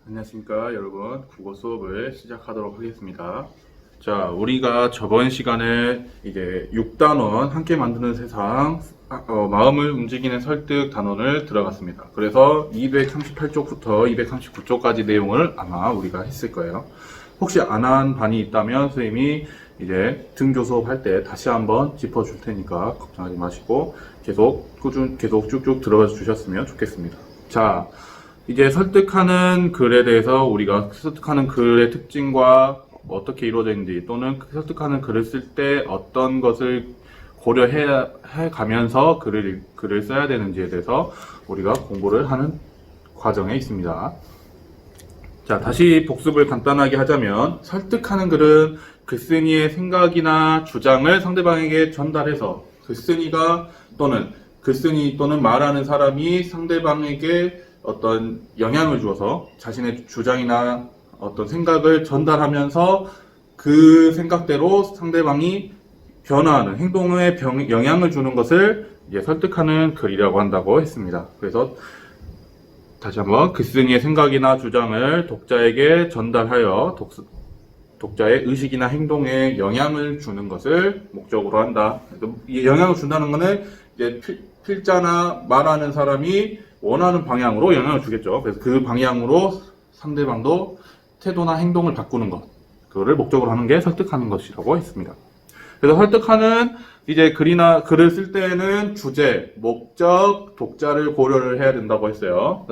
안녕하십니까 여러분, 국어 수업을 시작하도록 하겠습니다. 자, 우리가 저번 시간에 이제 6단원 함께 만드는 세상, 마음을 움직이는 설득 단원을 들어갔습니다. 그래서 238쪽부터 239쪽까지 내용을 아마 우리가 했을 거예요. 혹시 안 한 반이 있다면 선생님이 이제 등교 수업할 때 다시 한번 짚어줄 테니까 걱정하지 마시고 계속 쭉쭉 들어가 주셨으면 좋겠습니다. 자, 이제 설득하는 글에 대해서 우리가 설득하는 글의 특징과 어떻게 이루어져 있는지, 또는 설득하는 글을 쓸 때 어떤 것을 고려해 가면서 글을 써야 되는지에 대해서 우리가 공부를 하는 과정에 있습니다. 자, 다시 복습을 간단하게 하자면, 설득하는 글은 글쓴이의 생각이나 주장을 상대방에게 전달해서 글쓴이 또는 말하는 사람이 상대방에게 어떤 영향을 주어서 자신의 주장이나 어떤 생각을 전달하면서 그 생각대로 상대방이 변화하는 행동에 영향을 주는 것을 이제 설득하는 글이라고 한다고 했습니다. 그래서 다시 한번, 글쓴이의 생각이나 주장을 독자에게 전달하여 독자의 의식이나 행동에 영향을 주는 것을 목적으로 한다. 이 영향을 준다는 것은 이제 필자나 말하는 사람이 원하는 방향으로 영향을 주겠죠. 그래서 그 방향으로 상대방도 태도나 행동을 바꾸는 것, 그거를 목적으로 하는 게 설득하는 것이라고 했습니다. 그래서 설득하는 이제 글을 쓸 때는 주제, 목적, 독자를 고려를 해야 된다고 했어요.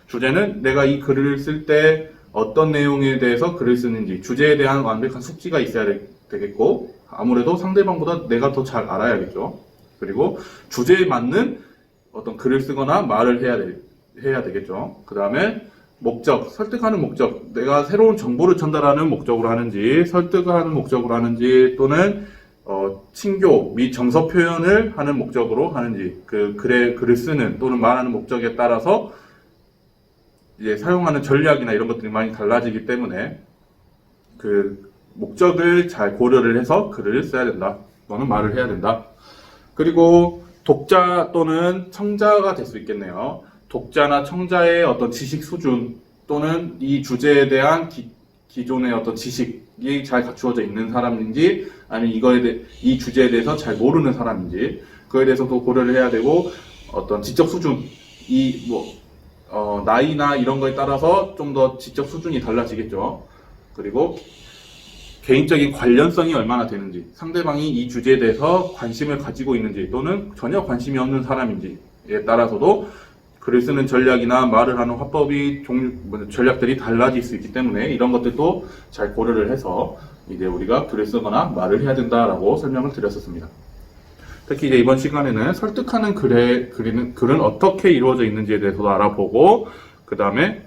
주제는 내가 이 글을 쓸 때 어떤 내용에 대해서 글을 쓰는지, 주제에 대한 완벽한 숙지가 있어야 되겠고, 아무래도 상대방보다 내가 더 잘 알아야겠죠. 그리고 주제에 맞는 어떤 글을 쓰거나 말을 해야 되겠죠. 그 다음에 목적, 설득하는 목적, 내가 새로운 정보를 전달하는 목적으로 하는지, 설득하는 목적으로 하는지, 또는 친교 및 정서 표현을 하는 목적으로 하는지, 글을 쓰는 또는 말하는 목적에 따라서 이제 사용하는 전략이나 이런 것들이 많이 달라지기 때문에 그 목적을 잘 고려를 해서 글을 써야 된다, 또는 말을 해야 된다. 그리고 독자 또는 청자가 될 수 있겠네요. 독자나 청자의 어떤 지식 수준, 또는 이 주제에 대한 기존의 어떤 지식이 잘 갖추어져 있는 사람인지, 아니면 이 주제에 대해서 잘 모르는 사람인지, 그거에 대해서도 고려를 해야 되고, 어떤 지적 수준, 나이나 이런 거에 따라서 좀 더 지적 수준이 달라지겠죠. 그리고 개인적인 관련성이 얼마나 되는지, 상대방이 이 주제에 대해서 관심을 가지고 있는지, 또는 전혀 관심이 없는 사람인지에 따라서도 글을 쓰는 전략이나 말을 하는 화법이 전략들이 달라질 수 있기 때문에 이런 것들도 잘 고려를 해서 이제 우리가 글을 쓰거나 말을 해야 된다라고 설명을 드렸었습니다. 특히 이제 이번 시간에는 설득하는 글은 어떻게 이루어져 있는지에 대해서도 알아보고, 그 다음에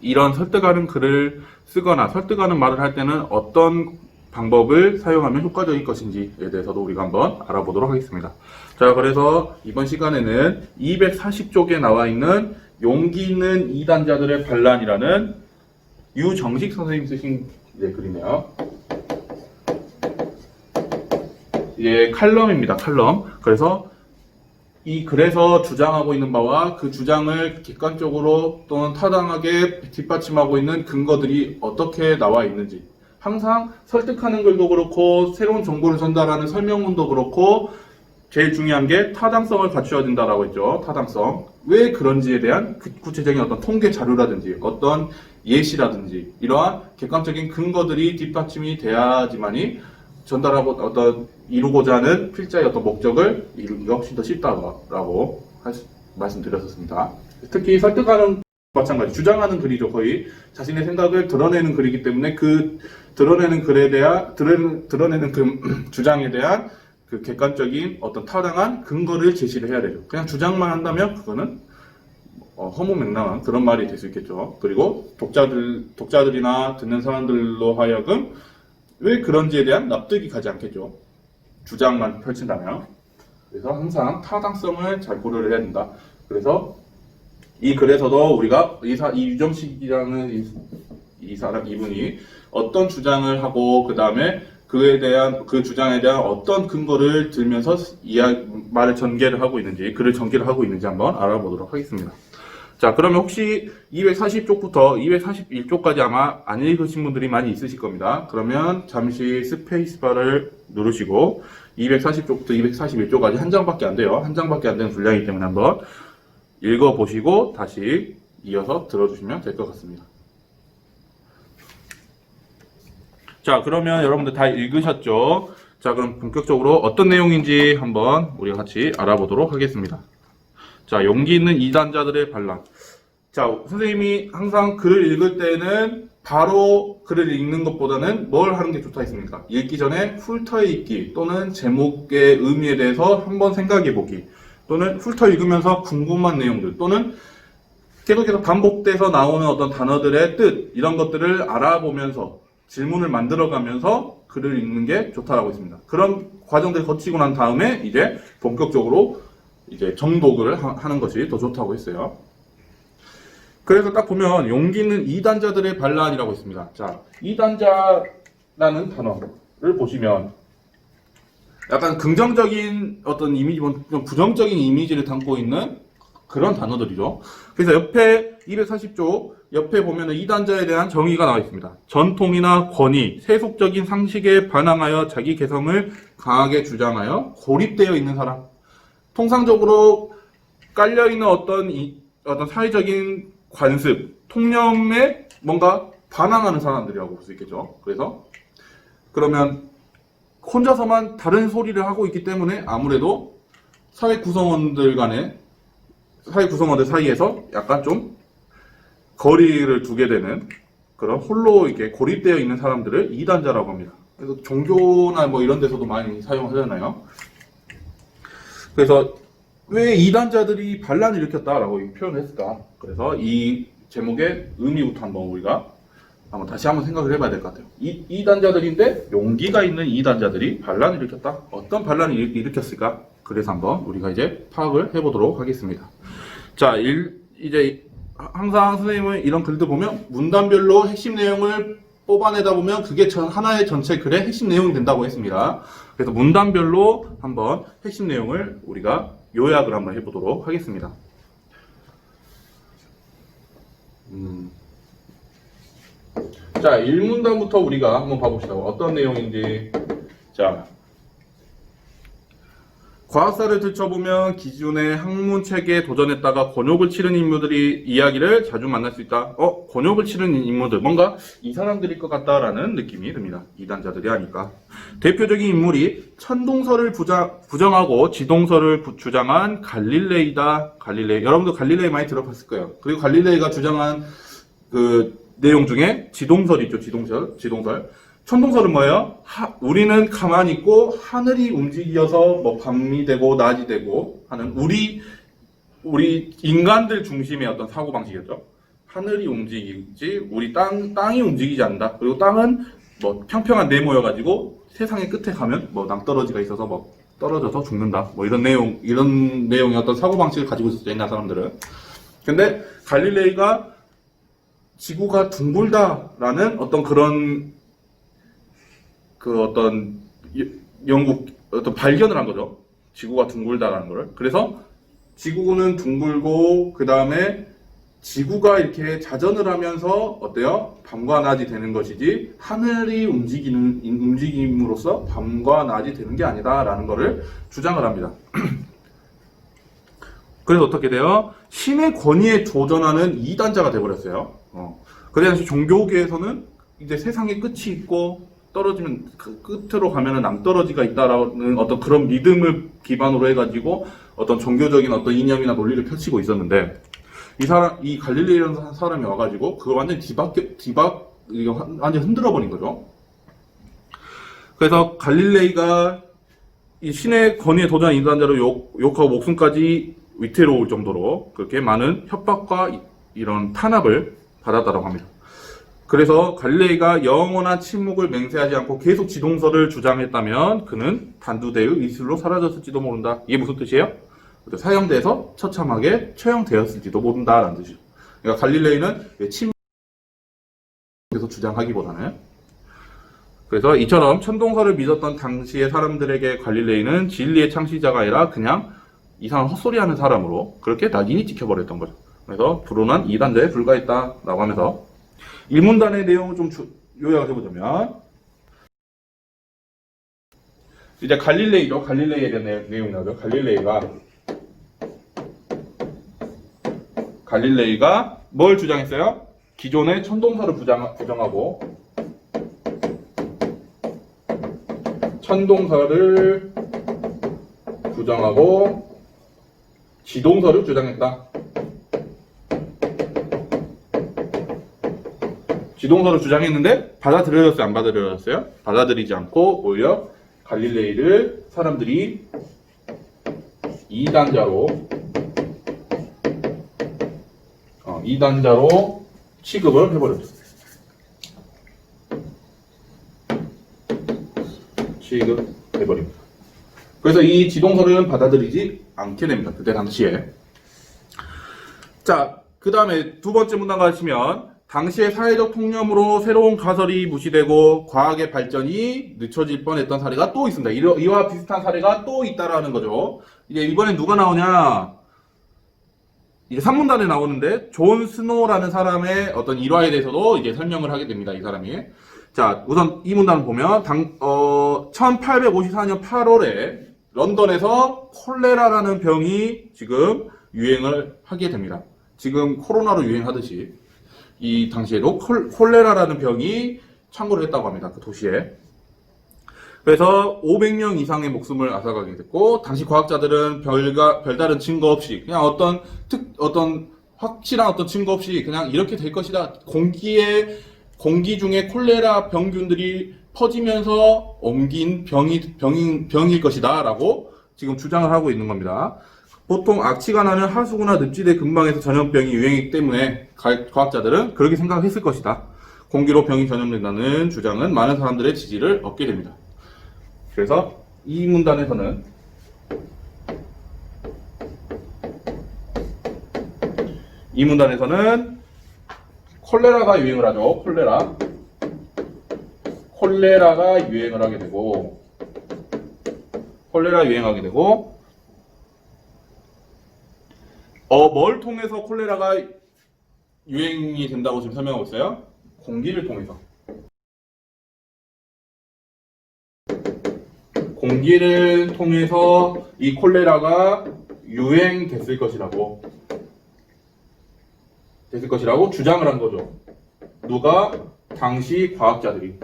이런 설득하는 글을 쓰거나 설득하는 말을 할 때는 어떤 방법을 사용하면 효과적일 것인지에 대해서도 우리가 한번 알아보도록 하겠습니다. 자, 그래서 이번 시간에는 240쪽에 나와 있는 용기 있는 이단자들의 반란이라는 유정식 선생님 쓰신 글이네요. 칼럼입니다. 칼럼. 그래서 이 글에서 주장하고 있는 바와 그 주장을 객관적으로 또는 타당하게 뒷받침하고 있는 근거들이 어떻게 나와 있는지, 항상 설득하는 글도 그렇고 새로운 정보를 전달하는 설명문도 그렇고 제일 중요한 게 타당성을 갖춰야 된다라고 했죠. 타당성. 왜 그런지에 대한 구체적인 어떤 통계 자료라든지 어떤 예시라든지 이러한 객관적인 근거들이 뒷받침이 돼야지만이 전달하고 이루고자 하는 필자의 어떤 목적을 이루기가 훨씬 더 쉽다라고 말씀드렸었습니다. 특히 설득하는 마찬가지, 주장하는 글이죠. 거의 자신의 생각을 드러내는 글이기 때문에 그 드러내는 그 주장에 대한 그 객관적인 어떤 타당한 근거를 제시를 해야 되죠. 그냥 주장만 한다면 그거는 허무맹랑한 그런 말이 될 수 있겠죠. 그리고 독자들이나 듣는 사람들로 하여금 왜 그런지에 대한 납득이 가지 않겠죠. 주장만 펼친다면. 그래서 항상 타당성을 잘 고려를 해야 된다. 그래서 이 글에서도 우리가 이 유정식이라는 이분이 어떤 주장을 하고, 그 다음에 그 주장에 대한 어떤 근거를 들면서 글을 전개를 하고 있는지 한번 알아보도록 하겠습니다. 자, 그러면 혹시 240쪽부터 241쪽까지 아마 안 읽으신 분들이 많이 있으실 겁니다. 그러면 잠시 스페이스바를 누르시고 240쪽부터 241쪽까지 한 장밖에 안 돼요. 한 장밖에 안 되는 분량이기 때문에 한번 읽어보시고 다시 이어서 들어주시면 될 것 같습니다. 자, 그러면 여러분들 다 읽으셨죠? 자, 그럼 본격적으로 어떤 내용인지 한번 우리가 같이 알아보도록 하겠습니다. 자, 용기 있는 이단자들의 반란. 자, 선생님이 항상 글을 읽을 때는 바로 글을 읽는 것보다는 뭘 하는 게 좋다 했습니까? 읽기 전에 훑어 읽기 또는 제목의 의미에 대해서 한번 생각해 보기 또는 훑어 읽으면서 궁금한 내용들 또는 계속해서 반복돼서 나오는 어떤 단어들의 뜻 이런 것들을 알아보면서 질문을 만들어가면서 글을 읽는 게 좋다라고 했습니다. 그런 과정들을 거치고 난 다음에 이제 본격적으로 이제 정독을 하는 것이 더 좋다고 했어요. 그래서 딱 보면 용기 있는 이단자들의 반란이라고 있습니다. 자, 이단자라는 단어를 보시면 약간 긍정적인 어떤 이미지, 좀 부정적인 이미지를 담고 있는 그런 단어들이죠. 그래서 옆에 240쪽 옆에 보면 이단자에 대한 정의가 나와 있습니다. 전통이나 권위, 세속적인 상식에 반항하여 자기 개성을 강하게 주장하여 고립되어 있는 사람. 통상적으로 깔려있는 어떤 사회적인 관습, 통념에 뭔가 반항하는 사람들이라고 볼 수 있겠죠. 그래서 그러면 혼자서만 다른 소리를 하고 있기 때문에 아무래도 사회 구성원들 사이에서 약간 좀 거리를 두게 되는 그런 홀로 이렇게 고립되어 있는 사람들을 이단자라고 합니다. 그래서 종교나 뭐 이런 데서도 많이 사용하잖아요. 그래서 왜 이단자들이 반란을 일으켰다라고 표현을 했을까? 그래서 이 제목의 의미부터 우리가 다시 한번 생각을 해봐야 될 것 같아요. 이단자들인데 용기가 있는 이단자들이 반란을 일으켰다? 어떤 반란을 일으켰을까? 그래서 한번 우리가 이제 파악을 해보도록 하겠습니다. 자, 이제 항상 선생님은 이런 글들 보면 문단별로 핵심 내용을 뽑아내다 보면 그게 하나의 전체 글의 핵심 내용이 된다고 했습니다. 그래서 문단별로 한번 핵심 내용을 우리가 요약을 한번 해보도록 하겠습니다. 자, 1문단부터 우리가 한번 봐봅시다. 어떤 내용인지. 자, 과학사를 들춰보면 기존의 학문 체계에 도전했다가 곤욕을 치른 인물들이 이야기를 자주 만날 수 있다. 곤욕을 치른 인물들, 뭔가 이 사람들일 것 같다라는 느낌이 듭니다. 이단자들이 하니까. 대표적인 인물이 천동설을 부정하고 지동설을 주장한 갈릴레이다. 갈릴레이. 여러분도 갈릴레이 많이 들어봤을 거예요. 그리고 갈릴레이가 주장한 그 내용 중에 지동설이 있죠. 지동설. 천동설은 뭐예요? 우리는 가만히 있고 하늘이 움직여서 뭐 밤이 되고 낮이 되고 하는 우리 인간들 중심의 어떤 사고 방식이었죠. 하늘이 움직이지 우리 땅이 움직이지 않는다. 그리고 땅은 뭐 평평한 네모여가지고 세상의 끝에 가면 뭐 낭떠러지가 있어서 뭐 떨어져서 죽는다. 뭐 이런 내용의 어떤 사고 방식을 가지고 있었죠. 옛날 사람들은. 근데 갈릴레이가 지구가 둥글다라는 어떤 그런 어떤 발견을 한 거죠. 지구가 둥글다라는 거를. 그래서 지구는 둥글고, 그 다음에 지구가 이렇게 자전을 하면서 어때요? 밤과 낮이 되는 것이지, 하늘이 움직임으로써 밤과 낮이 되는 게 아니다라는 거를 주장을 합니다. 그래서 어떻게 돼요? 신의 권위에 도전하는 이단자가 되어버렸어요. 그래서 종교계에서는 이제 세상에 끝이 있고, 떨어지면 그 끝으로 가면은 낭떠러지가 있다라는 어떤 그런 믿음을 기반으로 해가지고 어떤 종교적인 어떤 이념이나 논리를 펼치고 있었는데 이 갈릴레이라는 사람이 와가지고 그걸 완전히 완전히 흔들어 버린 거죠. 그래서 갈릴레이가 이 신의 권위에 도전한 인간자로 욕하고 목숨까지 위태로울 정도로 그렇게 많은 협박과 이런 탄압을 받았다고 합니다. 그래서 갈릴레이가 영원한 침묵을 맹세하지 않고 계속 지동설을 주장했다면 그는 단두대의 이슬로 사라졌을지도 모른다. 이게 무슨 뜻이에요? 사형돼서 처참하게 처형되었을지도 모른다라는 뜻이죠. 그러니까 갈릴레이는 침묵에서 주장하기보다는 그래서 이처럼 천동설을 믿었던 당시의 사람들에게 갈릴레이는 진리의 창시자가 아니라 그냥 이상한 헛소리하는 사람으로 그렇게 낙인이 찍혀버렸던 거죠. 그래서 불운한 이단자에 불과했다라고 하면서 1문단의 내용을 좀 요약을 해보자면 이제 갈릴레이죠. 갈릴레이에 대한 내용이 나오죠. 갈릴레이가 뭘 주장했어요? 기존의 천동설을 부정하고 지동설을 주장했다. 지동설을 주장했는데 받아들여졌어요? 안 받아들여졌어요? 받아들이지 않고 오히려 갈릴레이를 사람들이 이단자로 취급을 해버렸어요. 취급해버립니다. 그래서 이 지동설은 받아들이지 않게 됩니다. 그때 당시에. 자, 그 다음에 두 번째 문단 가시면 당시의 사회적 통념으로 새로운 가설이 무시되고 과학의 발전이 늦춰질 뻔했던 사례가 또 있습니다. 이와 비슷한 사례가 또 있다라는 거죠. 이제 이번엔 누가 나오냐? 이제 3문단에 나오는데 존 스노라는 사람의 어떤 일화에 대해서도 이제 설명을 하게 됩니다. 이 사람이. 자, 우선 이 문단을 보면 1854년 8월에 런던에서 콜레라라는 병이 지금 유행을 하게 됩니다. 지금 코로나로 유행하듯이 이 당시에도 콜레라라는 병이 창궐을 했다고 합니다. 그 도시에. 그래서 500명 이상의 목숨을 앗아가게 됐고, 당시 과학자들은 별다른 증거 없이 그냥 어떤 확실한 어떤 증거 없이 그냥 이렇게 될 것이다. 공기 중에 콜레라 병균들이 퍼지면서 옮긴 병일 것이다 라고 지금 주장을 하고 있는 겁니다. 보통 악취가 나는 하수구나 늪지대 근방에서 전염병이 유행이기 때문에 과학자들은 그렇게 생각했을 것이다. 공기로 병이 전염된다는 주장은 많은 사람들의 지지를 얻게 됩니다. 그래서 이 문단에서는 콜레라가 유행을 하죠. 콜레라가 유행을 하게 되고, 뭘 통해서 콜레라가 유행이 된다고 지금 설명하고 있어요? 공기를 통해서 이 콜레라가 유행됐을 것이라고 주장을 한 거죠. 누가? 당시 과학자들이.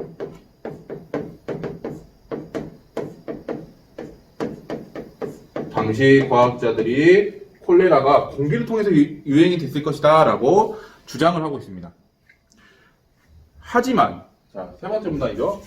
콜레라가 공기를 통해서 유행이 됐을 것이다 라고 주장을 하고 있습니다. 하지만, 자, 세 번째 문단이죠.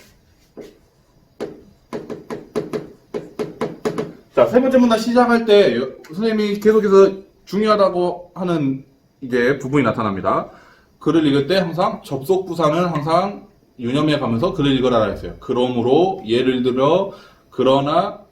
자, 세 번째 문단 시작할 때 선생님이 계속해서 중요하다고 하는 이제 부분이 나타납니다. 글을 읽을 때 항상 접속 부사는 항상 유념해 가면서 글을 읽으라 했어요. 그러므로, 예를 들어, 그러나,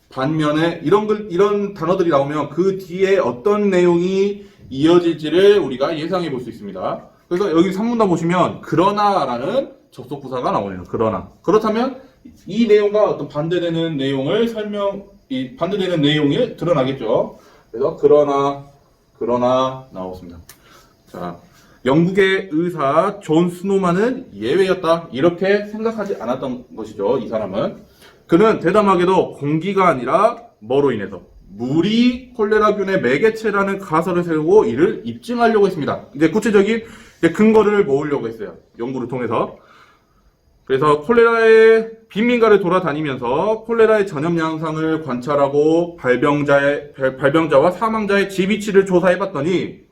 반면에 이런 단어들이 나오면 그 뒤에 어떤 내용이 이어질지를 우리가 예상해 볼 수 있습니다. 그래서 여기 3문단 보시면 그러나라는 접속 부사가 나오네요. 그러나. 그렇다면 이 내용과 어떤 반대되는 내용이 드러나겠죠. 그래서 그러나 나왔습니다. 자, 영국의 의사 존 스노만은 예외였다. 이렇게 생각하지 않았던 것이죠. 이 사람은. 그는 대담하게도 공기가 아니라 뭐로 인해서 물이 콜레라균의 매개체라는 가설을 세우고 이를 입증하려고 했습니다. 이제 구체적인 근거를 모으려고 했어요. 연구를 통해서. 그래서 콜레라의 빈민가를 돌아다니면서 콜레라의 전염 양상을 관찰하고 발병자와 사망자의 집 위치를 조사해봤더니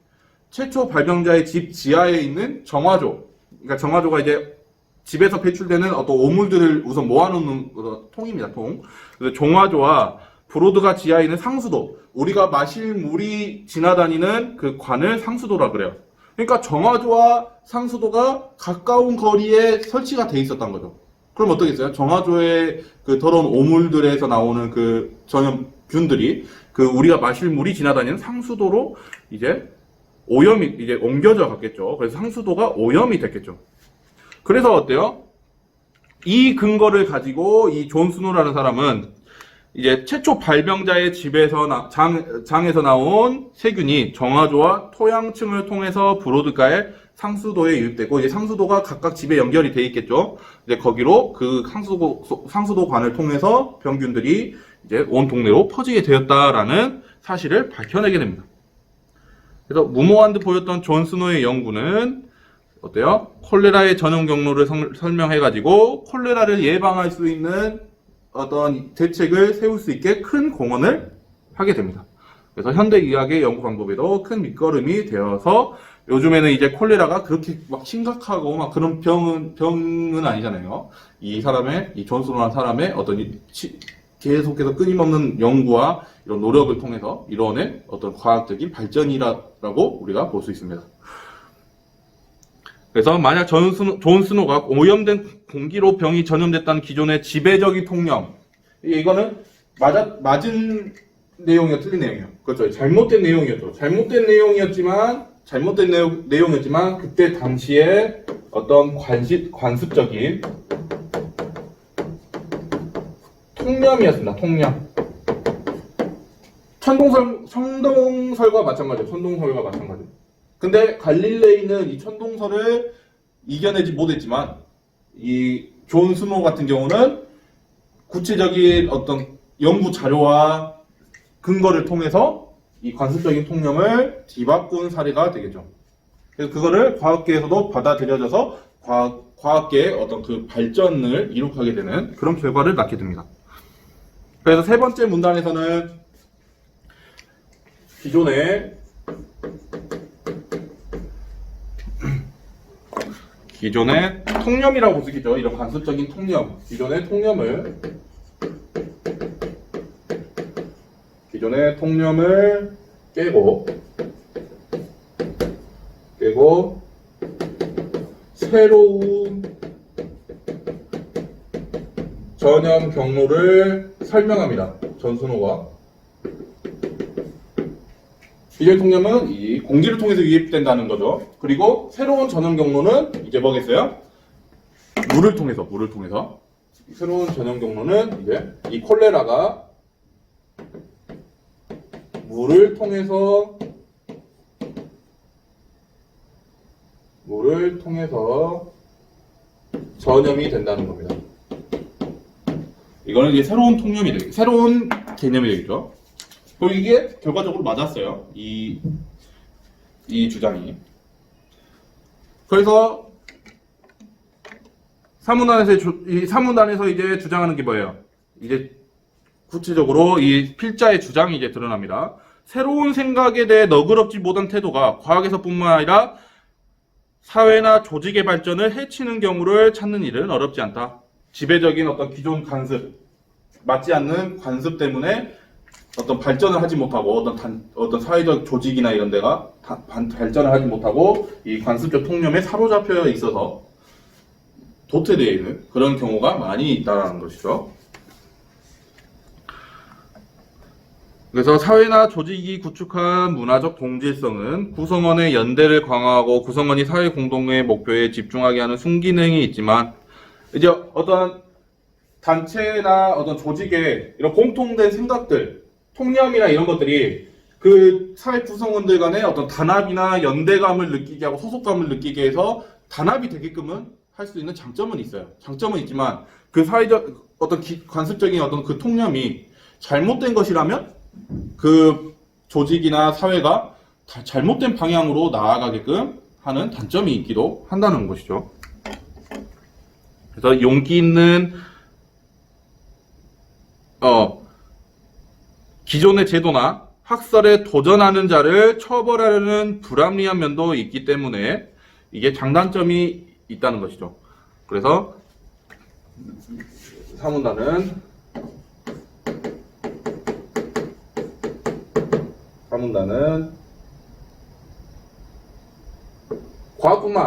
최초 발병자의 집 지하에 있는 정화조, 그러니까 정화조가 이제 집에서 배출되는 어떤 오물들을 우선 모아놓는 통입니다, 통. 그래서 정화조와 브로드가 지하에 있는 상수도, 우리가 마실 물이 지나다니는 그 관을 상수도라 그래요. 그러니까 정화조와 상수도가 가까운 거리에 설치가 돼 있었던 거죠. 그럼 어떻겠어요? 정화조의 그 더러운 오물들에서 나오는 그 전염균들이 그 우리가 마실 물이 지나다니는 상수도로 이제 오염이 이제 옮겨져 갔겠죠. 그래서 상수도가 오염이 됐겠죠. 그래서 어때요? 이 근거를 가지고 이 존 스노라는 사람은 이제 최초 발명자의 집에서 장에서 나온 세균이 정화조와 토양층을 통해서 브로드가의 상수도에 유입되고, 이제 상수도가 각각 집에 연결이 돼 있겠죠. 이제 거기로 그 상수도관을 통해서 병균들이 이제 온 동네로 퍼지게 되었다라는 사실을 밝혀내게 됩니다. 그래서 무모한 듯 보였던 존 스노의 연구는 어때요? 콜레라의 전염 경로를 설명해가지고 콜레라를 예방할 수 있는 어떤 대책을 세울 수 있게 큰 공헌을 하게 됩니다. 그래서 현대의학의 연구 방법에도 큰 밑거름이 되어서 요즘에는 이제 콜레라가 그렇게 막 심각하고 막 그런 병은 아니잖아요. 이 존 스노라는 사람의 어떤 계속해서 끊임없는 연구와 이런 노력을 통해서 이뤄낸 어떤 과학적인 발전이라고 우리가 볼 수 있습니다. 그래서 만약 존 스노가 오염된 공기로 병이 전염됐다는 기존의 지배적인 통념, 이거는 맞은 내용이요, 틀린 내용이요. 그렇죠. 잘못된 내용이었죠. 잘못된 내용이었지만 그때 당시에 어떤 관습적인 통념이었습니다. 통념. 천동설과 마찬가지죠. 근데 갈릴레이는 이 천동설을 이겨내지 못했지만 이 존 스노 같은 경우는 구체적인 어떤 연구 자료와 근거를 통해서 이 관습적인 통념을 뒤바꾼 사례가 되겠죠. 그래서 그거를 과학계에서도 받아들여져서 과학계의 어떤 그 발전을 이룩하게 되는 그런 결과를 낳게 됩니다. 그래서 세 번째 문단에서는 기존의 통념이라고 쓰기죠. 이런 관습적인 통념, 기존의 통념을 깨고 새로운 전염 경로를 설명합니다. 존 스노가. 기존 통념은 이 공기를 통해서 유입된다는 거죠. 그리고 새로운 전염 경로는 이제 뭐겠어요? 물을 통해서. 새로운 전염 경로는 이제 이 콜레라가 물을 통해서 전염이 된다는 겁니다. 이거는 이제 새로운 개념이 되겠죠. 그리고 이게 결과적으로 맞았어요. 이 주장이. 그래서 사문단에서 이제 주장하는 게 뭐예요? 이제 구체적으로 이 필자의 주장이 이제 드러납니다. 새로운 생각에 대해 너그럽지 못한 태도가 과학에서뿐만 아니라 사회나 조직의 발전을 해치는 경우를 찾는 일은 어렵지 않다. 지배적인 어떤 기존 관습, 맞지 않는 관습 때문에 어떤 발전을 하지 못하고 어떤 사회적 조직이나 이런 데가 발전을 하지 못하고 이 관습적 통념에 사로잡혀 있어서 도태되어 있는 그런 경우가 많이 있다는 것이죠. 그래서 사회나 조직이 구축한 문화적 동질성은 구성원의 연대를 강화하고 구성원이 사회 공동의 목표에 집중하게 하는 순기능이 있지만, 이제 어떤 단체나 어떤 조직의 이런 공통된 생각들, 통념이나 이런 것들이 그 사회 구성원들 간의 어떤 단합이나 연대감을 느끼게 하고 소속감을 느끼게 해서 단합이 되게끔은 할 수 있는 장점은 있어요. 장점은 있지만 그 사회적 어떤 관습적인 어떤 그 통념이 잘못된 것이라면 그 조직이나 사회가 잘못된 방향으로 나아가게끔 하는 단점이 있기도 한다는 것이죠. 그래서 용기 있는 기존의 제도나 학설에 도전하는 자를 처벌하려는 불합리한 면도 있기 때문에 이게 장단점이 있다는 것이죠. 그래서 사문단은 과학뿐만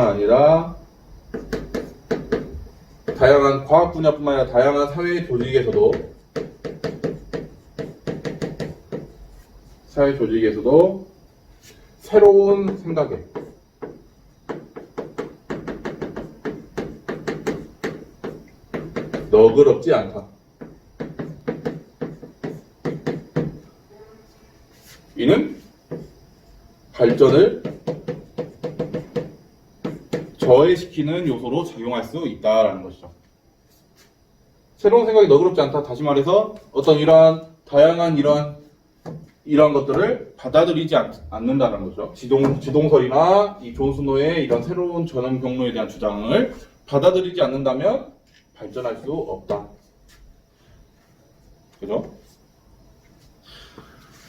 아니라 다양한 과학 분야뿐만 아니라 다양한 사회 조직에서도 새로운 생각에 너그럽지 않다. 이는 발전을 저해시키는 요소로 작용할 수 있다라는 것이죠. 새로운 생각이 너그럽지 않다. 다시 말해서 어떤 이러한 다양한 이러한 것들을 받아들이지 않는다는 거죠. 지동설이나 이 존스노의 이런 새로운 전환 경로에 대한 주장을 받아들이지 않는다면 발전할 수 없다. 그죠?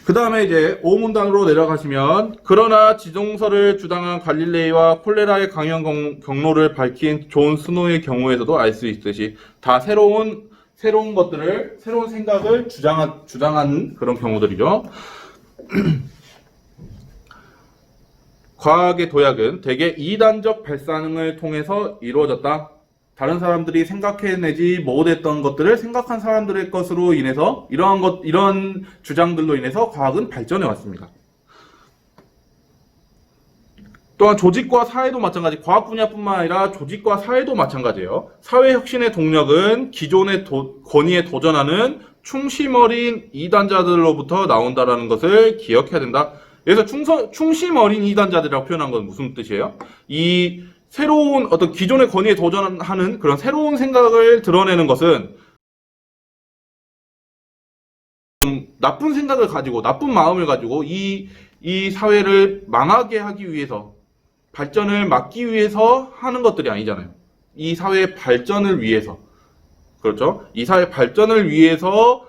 그 다음에 이제 5문단으로 내려가시면, 그러나 지동설을 주장한 갈릴레이와 콜레라의 강연 경로를 밝힌 존 스노의 경우에서도 알 수 있듯이 다 새로운 것들을, 새로운 생각을 주장한 그런 경우들이죠. 과학의 도약은 대개 이단적 발상을 통해서 이루어졌다. 다른 사람들이 생각해내지 못했던 것들을 생각한 사람들의 것으로 인해서 이런 주장들로 인해서 과학은 발전해 왔습니다. 또한 조직과 사회도 마찬가지, 과학 분야뿐만 아니라 조직과 사회도 마찬가지예요. 사회 혁신의 동력은 기존의 권위에 도전하는 충심 어린 이단자들로부터 나온다라는 것을 기억해야 된다. 그래서 충심 어린 이단자들이라고 표현한 건 무슨 뜻이에요? 이 새로운 어떤 기존의 권위에 도전하는 그런 새로운 생각을 드러내는 것은 좀 나쁜 생각을 가지고, 나쁜 마음을 가지고 이 사회를 망하게 하기 위해서, 발전을 막기 위해서 하는 것들이 아니잖아요. 이 사회의 발전을 위해서, 그렇죠? 이 사회 발전을 위해서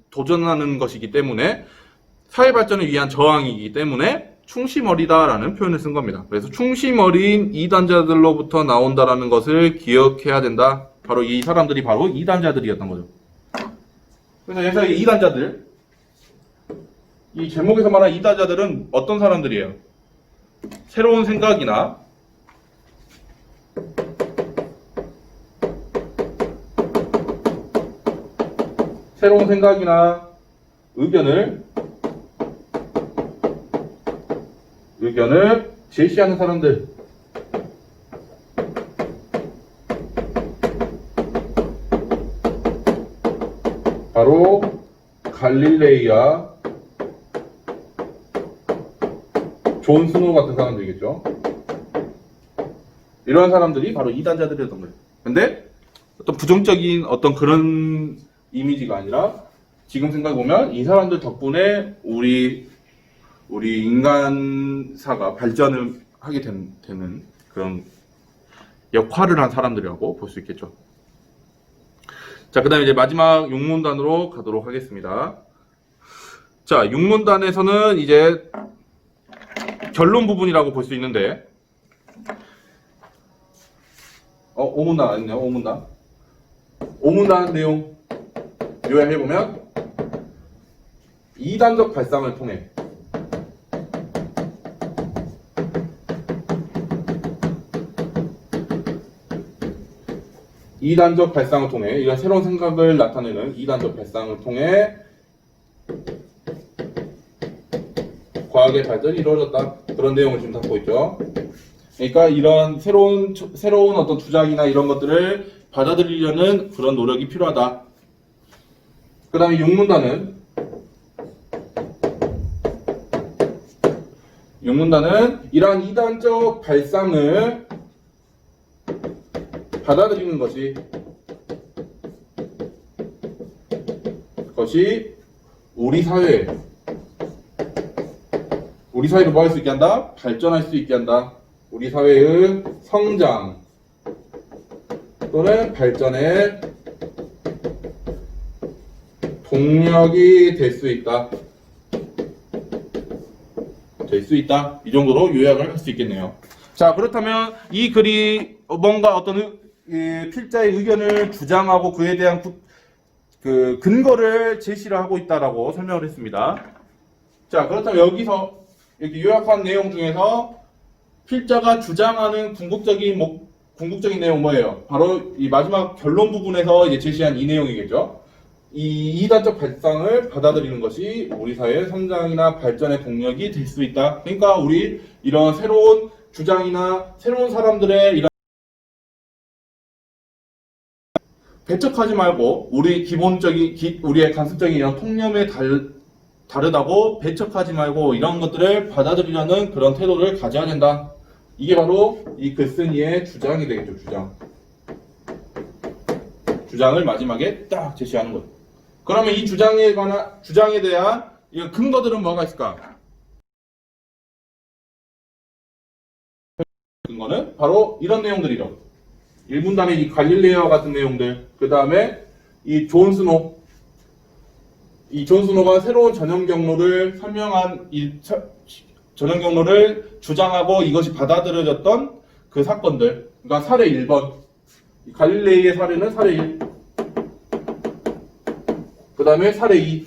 도전하는 것이기 때문에, 사회 발전을 위한 저항이기 때문에 충심어리다라는 표현을 쓴 겁니다. 그래서 충심어린 이단자들로부터 나온다라는 것을 기억해야 된다. 바로 이 사람들이 바로 이단자들이었던 거죠. 그래서 이 이단자들, 이 제목에서 말한 이단자들은 어떤 사람들이에요? 새로운 생각이나 의견을 제시하는 사람들. 바로 갈릴레이와 존 스노우 같은 사람들이겠죠. 이러한 사람들이 바로 이단자들이었던 거예요. 근데 어떤 부정적인 어떤 그런 이미지가 아니라, 지금 생각해보면 이 사람들 덕분에 우리 인간사가 발전을 하게 되는 그런 역할을 한 사람들이라고 볼 수 있겠죠. 자, 그 다음에 이제 마지막 6문단으로 가도록 하겠습니다. 자, 6문단에서는 이제 결론 부분이라고 볼 수 있는데, 5문단 아니네요. 5문단 내용 요약해보면, 이단적 발상을 통해 이런 새로운 생각을 나타내는 이단적 발상을 통해 과학의 발전이 이루어졌다. 그런 내용을 지금 담고 있죠. 그러니까 이런 새로운 어떤 주장이나 이런 것들을 받아들이려는 그런 노력이 필요하다. 그 다음에 6문단은 이러한 이단적 발상을 받아들이는 것이 우리 사회를 뭐 할 수 있게 한다? 발전할 수 있게 한다. 우리 사회의 성장 또는 발전의 동력이 될 수 있다. 이 정도로 요약을 할 수 있겠네요. 자, 그렇다면 이 글이 뭔가 어떤 필자의 의견을 주장하고 그에 대한 그 근거를 제시를 하고 있다라고 설명을 했습니다. 자, 그렇다면 여기서 이렇게 요약한 내용 중에서 필자가 주장하는 궁극적인 내용 뭐예요? 바로 이 마지막 결론 부분에서 이제 제시한 이 내용이겠죠. 이 이단적 발상을 받아들이는 것이 우리 사회의 성장이나 발전의 동력이 될 수 있다. 그러니까 우리 이런 새로운 주장이나 새로운 사람들의 이런 배척하지 말고 우리 우리의 간섭적인 이런 통념에 다르다고 배척하지 말고 이런 것들을 받아들이려는 그런 태도를 가져야 된다. 이게 바로 이 글쓴이의 주장이 되겠죠. 주장을 마지막에 딱 제시하는 거예요. 그러면 이 주장에 대한 이 근거들은 뭐가 있을까? 근거는 바로 이런 내용들이죠. 1분단의 이 갈릴레오와 같은 내용들, 그 다음에 이 존 스노가 새로운 전형 경로를 설명한 전형 경로를 주장하고 이것이 받아들여졌던 그 사건들. 그러니까 사례 1번. 갈릴레이의 사례는 사례 1. 그 다음에 사례 2.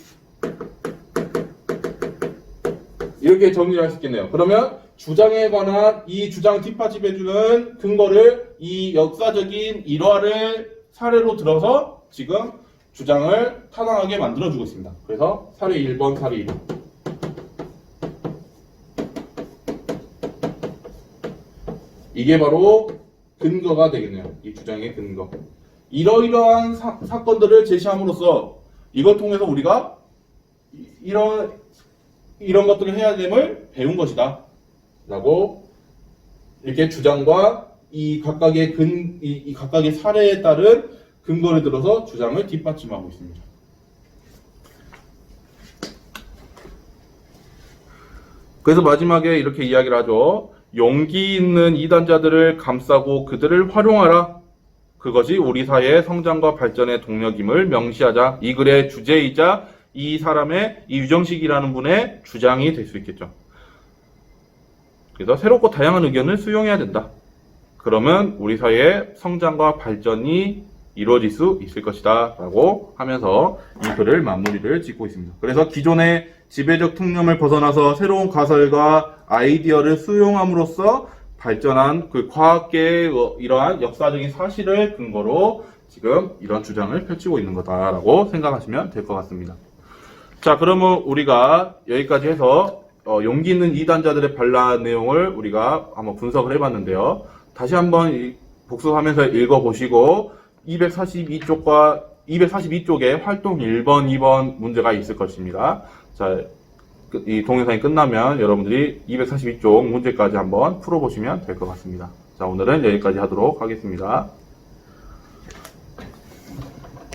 이렇게 정리를 할 수 있겠네요. 그러면 주장에 관한 이 주장 뒷받침해주는 근거를 이 역사적인 일화를 사례로 들어서 지금 주장을 타당하게 만들어주고 있습니다. 그래서 사례 1번, 사례 2번. 이게 바로 근거가 되겠네요. 이 주장의 근거. 이러이러한 사건들을 제시함으로써 이걸 통해서 우리가 이런 것들을 해야 됨을 배운 것이다. 라고 이렇게 주장과 이 각각의 사례에 따른 근거를 들어서 주장을 뒷받침하고 있습니다. 그래서 마지막에 이렇게 이야기를 하죠. 용기 있는 이단자들을 감싸고 그들을 활용하라. 그것이 우리 사회의 성장과 발전의 동력임을 명시하자. 이 글의 주제이자 이 사람의 이 유정식이라는 분의 주장이 될 수 있겠죠. 그래서 새롭고 다양한 의견을 수용해야 된다. 그러면 우리 사회의 성장과 발전이 이루어질 수 있을 것이다 라고 하면서 이 글을 마무리를 짓고 있습니다. 그래서 기존의 지배적 통념을 벗어나서 새로운 가설과 아이디어를 수용함으로써 발전한 그 과학계의 이러한 역사적인 사실을 근거로 지금 이런 주장을 펼치고 있는 거다라고 생각하시면 될 것 같습니다. 자, 그러면 우리가 여기까지 해서 용기 있는 이단자들의 반란 내용을 우리가 한번 분석을 해봤는데요. 다시 한번 복습하면서 읽어보시고 242쪽에 활동 1번, 2번 문제가 있을 것입니다. 자, 이 동영상이 끝나면 여러분들이 242쪽 문제까지 한번 풀어보시면 될 것 같습니다. 자, 오늘은 여기까지 하도록 하겠습니다.